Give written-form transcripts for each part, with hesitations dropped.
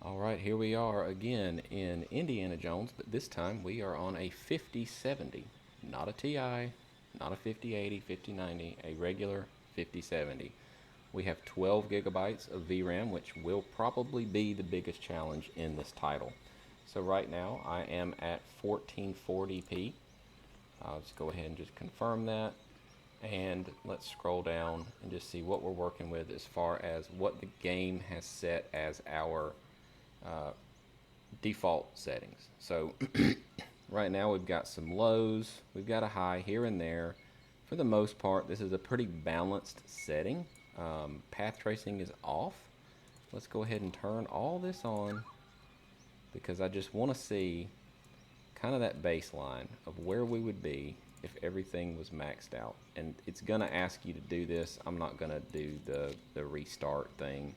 All right, here we are again in Indiana Jones, but this time we are on a 5070, not a TI, not a 5080, 5090, a regular 5070. We have 12 gigabytes of VRAM, which will probably be the biggest challenge in this title. So right now I am at 1440p. I'll just go ahead and just confirm that. And let's scroll down and just see what we're working with as far as what the game has set as our default settings. So right now we've got some lows, we've got a high here and there. For the most part, this is a pretty balanced setting. Path tracing is off. Let's go ahead and turn all this on because I just want to see kind of that baseline of where we would be if everything was maxed out. And it's gonna ask you to do this. I'm not gonna do the restart thing.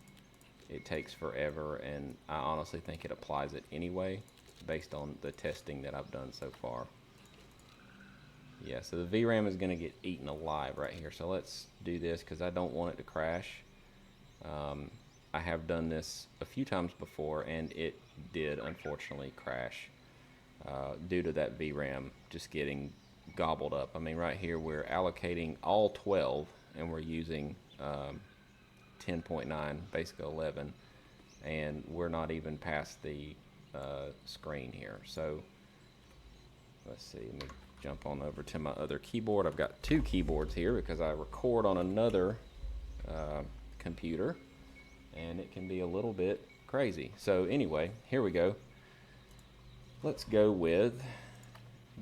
It takes forever, and I honestly think it applies it anyway based on the testing that I've done so far. Yeah, so the VRAM is going to get eaten alive right here. So let's do this because I don't want it to crash. I have done this a few times before, and it did unfortunately crash due to that VRAM just getting gobbled up. I mean, right here we're allocating all 12, and we're using 10.9, basically 11, and we're not even past the screen here. So let's see, let me jump on over to my other keyboard. I've got two keyboards here because I record on another computer, and it can be a little bit crazy. So anyway, here we go. Let's go with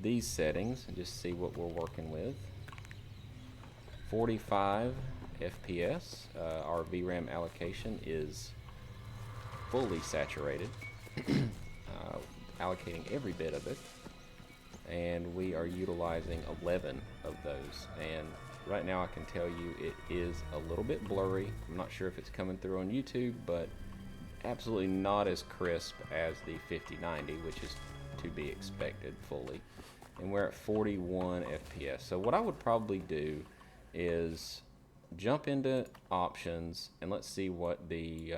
these settings and just see what we're working with. 45 FPS. Our VRAM allocation is fully saturated, allocating every bit of it, and we are utilizing 11 of those. And right now I can tell you it is a little bit blurry. I'm not sure if it's coming through on YouTube, but absolutely not as crisp as the 5090, which is to be expected fully. And we're at 41 FPS. So what I would probably do is jump into options and let's see what the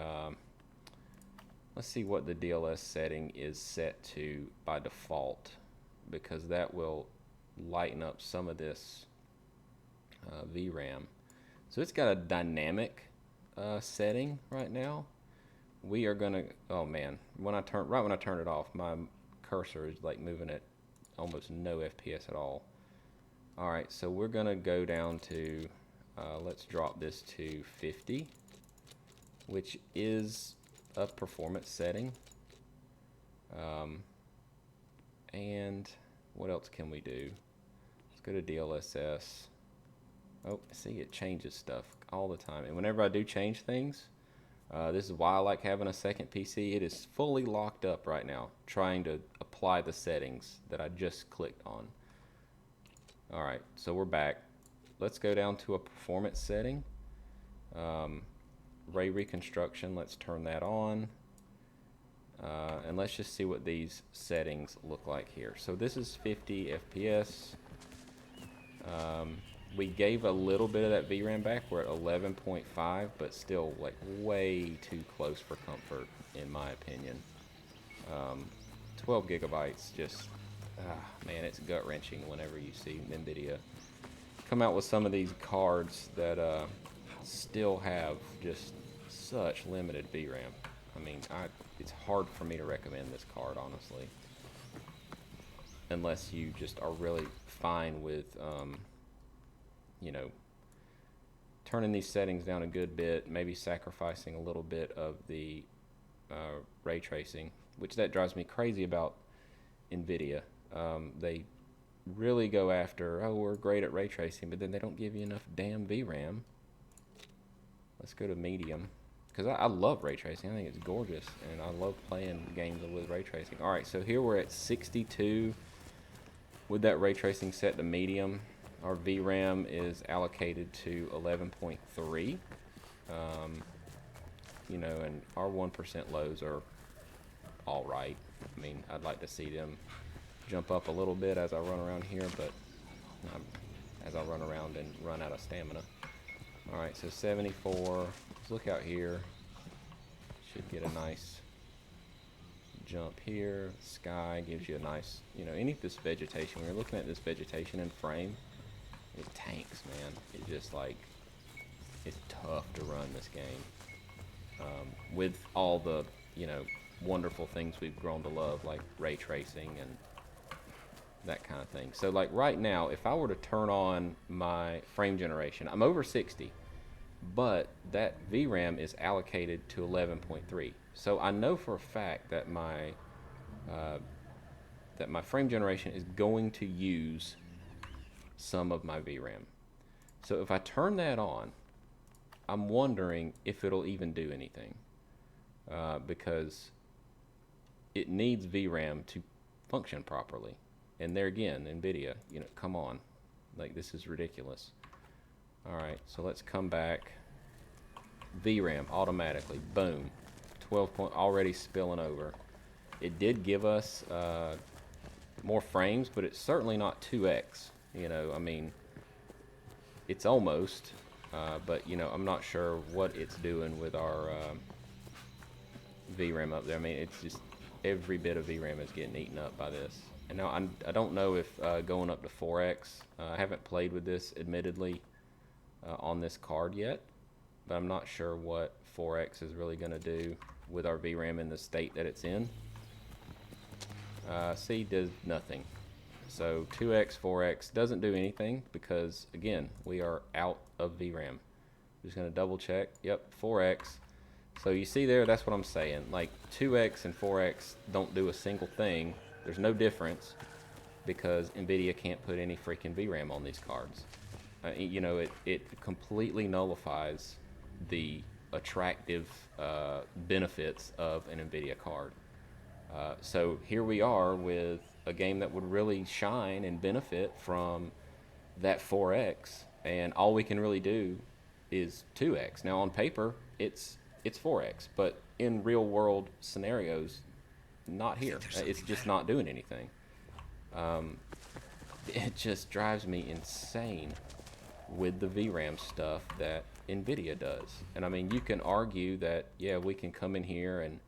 DLS setting is set to by default, because that will lighten up some of this VRAM. So it's got a dynamic setting right now. We are gonna, oh man, when I turn it off, my cursor is like moving at almost no FPS at all. All right, so we're gonna go down to let's drop this to 50, which is a performance setting. And what else can we do? Let's go to DLSS. Oh, see, it changes stuff all the time. And whenever I do change things, this is why I like having a second PC. It is fully locked up right now, trying to apply the settings that I just clicked on. All right, so we're back. Let's go down to a performance setting. Ray reconstruction, let's turn that on. And let's just see what these settings look like here. So this is 50 FPS. We gave a little bit of that VRAM back. We're at 11.5, but still like way too close for comfort in my opinion. 12 gigabytes just, man, it's gut-wrenching whenever you see NVIDIA come out with some of these cards that still have just such limited VRAM. I mean, it's hard for me to recommend this card, honestly, unless you just are really fine with, you know, turning these settings down a good bit, maybe sacrificing a little bit of the ray tracing, which that drives me crazy about NVIDIA. They really go after, oh, we're great at ray tracing, but then they don't give you enough damn VRAM. Let's go to medium, because I love ray tracing. I think it's gorgeous, and I love playing games with ray tracing. All right, so here we're at 62 with that ray tracing set to medium. Our VRAM is allocated to 11.3. You know, and our 1% lows are all right. I mean, I'd like to see them jump up a little bit as I run around here, but as I run around and run out of stamina. All right, so 74. Let's look out here. Should get a nice jump here. Sky gives you a nice, any of this vegetation. When you're looking at this vegetation in frame, it tanks, man. It just like, it's tough to run this game. With all the, wonderful things we've grown to love, like ray tracing and that kind of thing. So like right now, if I were to turn on my frame generation, I'm over 60, but that VRAM is allocated to 11.3. So I know for a fact that my frame generation is going to use some of my VRAM. So if I turn that on, I'm wondering if it'll even do anything, because it needs VRAM to function properly. And there again, NVIDIA, come on, like this is ridiculous. All right, so let's come back. VRAM automatically, boom, 12 point, already spilling over. It did give us more frames, but it's certainly not 2x. I mean, it's almost, but I'm not sure what it's doing with our VRAM up there. I mean, it's just every bit of VRAM is getting eaten up by this. And now I don't know if going up to 4x, I haven't played with this admittedly on this card yet, but I'm not sure what 4x is really going to do with our VRAM in the state that it's in. C does nothing. So 2x, 4x doesn't do anything because, again, we are out of VRAM. Just going to double check. Yep, 4x. So you see there, that's what I'm saying. Like 2x and 4x don't do a single thing. There's no difference because NVIDIA can't put any freaking VRAM on these cards. It completely nullifies the attractive benefits of an NVIDIA card. So here we are with a game that would really shine and benefit from that 4x, and all we can really do is 2x. Now on paper, it's 4x, but in real world scenarios, not here. It's just not doing anything. It just drives me insane with the VRAM stuff that NVIDIA does. And I mean, you can argue that, yeah, we can come in here and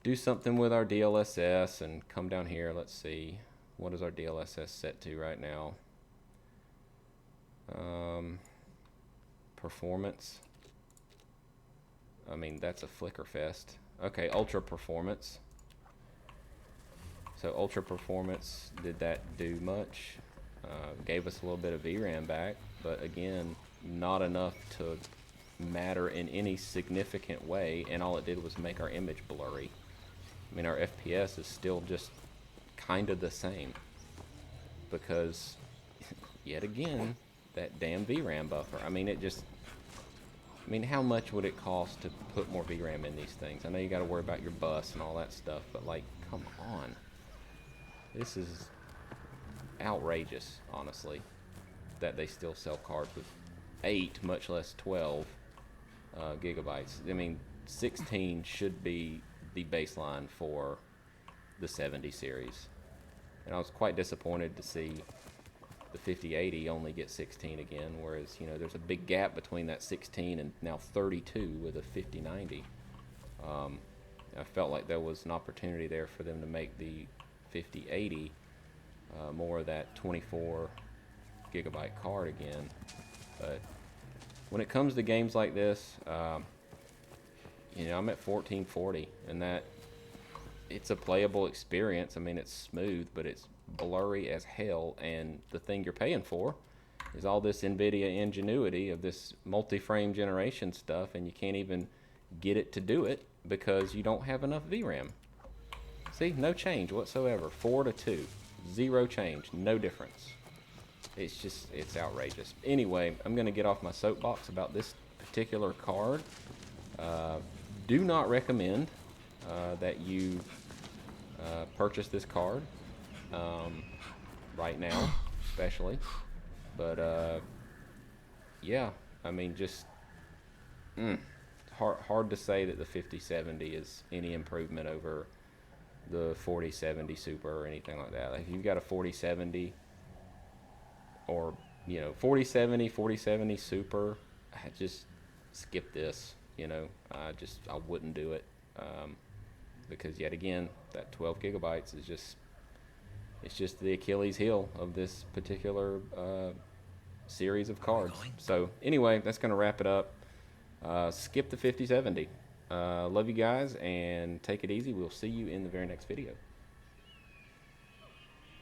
do something with our DLSS and come down here. Let's see, what is our DLSS set to right now? Performance. I mean, that's a flicker fest. Okay, ultra performance. So ultra performance, did that do much? Gave us a little bit of VRAM back, but again, not enough to matter in any significant way, and all it did was make our image blurry. I mean, our FPS is still just kind of the same because, yet again, that damn VRAM buffer. I mean, how much would it cost to put more VRAM in these things? I know you got to worry about your bus and all that stuff, but like, come on. This is outrageous, honestly, that they still sell cards with 8, much less 12 gigabytes. I mean, 16 should be the baseline for the 70 series. And I was quite disappointed to see the 5080 only get 16 again, whereas, there's a big gap between that 16 and now 32 with a 5090. I felt like there was an opportunity there for them to make the 5080 more of that 24 gigabyte card again. But when it comes to games like this, I'm at 1440, and that it's a playable experience. I mean, it's smooth, but it's blurry as hell, and the thing you're paying for is all this NVIDIA ingenuity of this multi-frame generation stuff, and you can't even get it to do it because you don't have enough VRAM. See, no change whatsoever. 4 to 2, 0 change, no difference. It's outrageous. Anyway, I'm going to get off my soapbox about this particular card. Do not recommend that you purchase this card right now, especially. But yeah, I mean, just hard to say that the 5070 is any improvement over the 4070 Super or anything like that. Like if you've got a 4070 or 4070 Super, just skip this. I wouldn't do it. because yet again, that 12 gigabytes is just, it's just the Achilles heel of this particular series of cards. So anyway, that's going to wrap it up. Skip the 5070. Love you guys, and take it easy. We'll see you in the very next video.